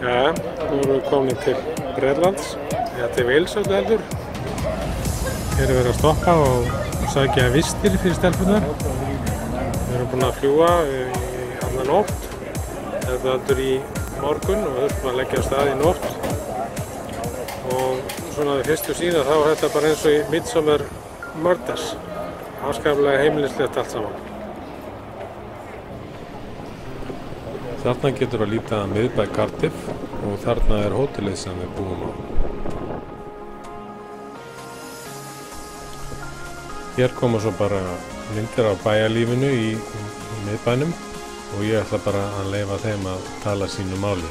Ja, nú erum við komin til Bretlands, eða til Wales öllu heldur. Hér er verið að stoppa og sækja vistir fyrir stelpunar. Við erum búin að fljúga í annan nótt, þetta heldur í morgun og við þurfum að leggja á stað í nótt. Og svona við fyrstu síðan þá er þetta bara eins og í Midsomer Murders. Afskaplega heimilislegt allt saman. Þarna getur að líta að miðbæ Cardiff og þarna er hótelið sem við búum á. Hér koma svo bara myndir af bæjarlífinu í miðbænum og ég ætla bara að leyfa þeim að tala sínu máli.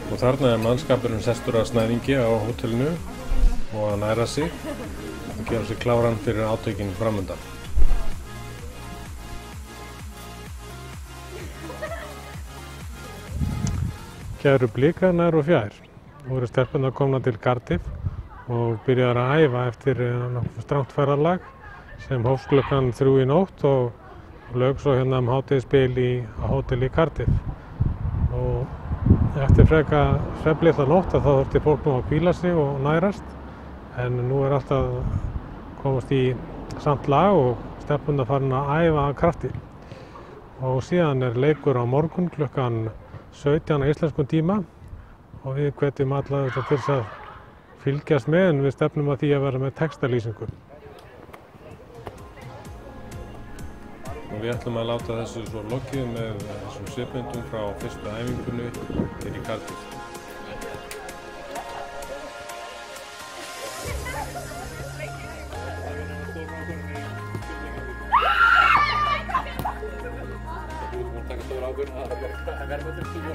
Og þarna er mannskapurinn sestur að snæðingi á hótelinu og að næra sig og gera sig kláran fyrir átökin framundan. Kæru blikar nær og fjær. Nú eru stelpurnar komnar til Cardiff og byrjaðar að æfa eftir strangt ferðalag sem hófst klukkan 3 í nótt og lauk svo hérna hádegisbil á hóteli í Cardiff. Og eftir frekar svefnlitla nótt þá þurfti fólk nú að hvíla sig og nærast, en nú er allt að komast í samt lag og stelpurnar farin að æfa af krafti. Og síðan er leikur á morgun klukkan 17 á íslenskum tíma og við hvetjum alla til þess að fylgjast með, en við stefnum að því að vera með textalýsingu. Og við ætlum að láta þessu svo lokið með þessum svipmyndum frá fyrstu æfingunni hér í Cardiff. Þú ert búin að taka stóra ábyrgð að verða til tíma.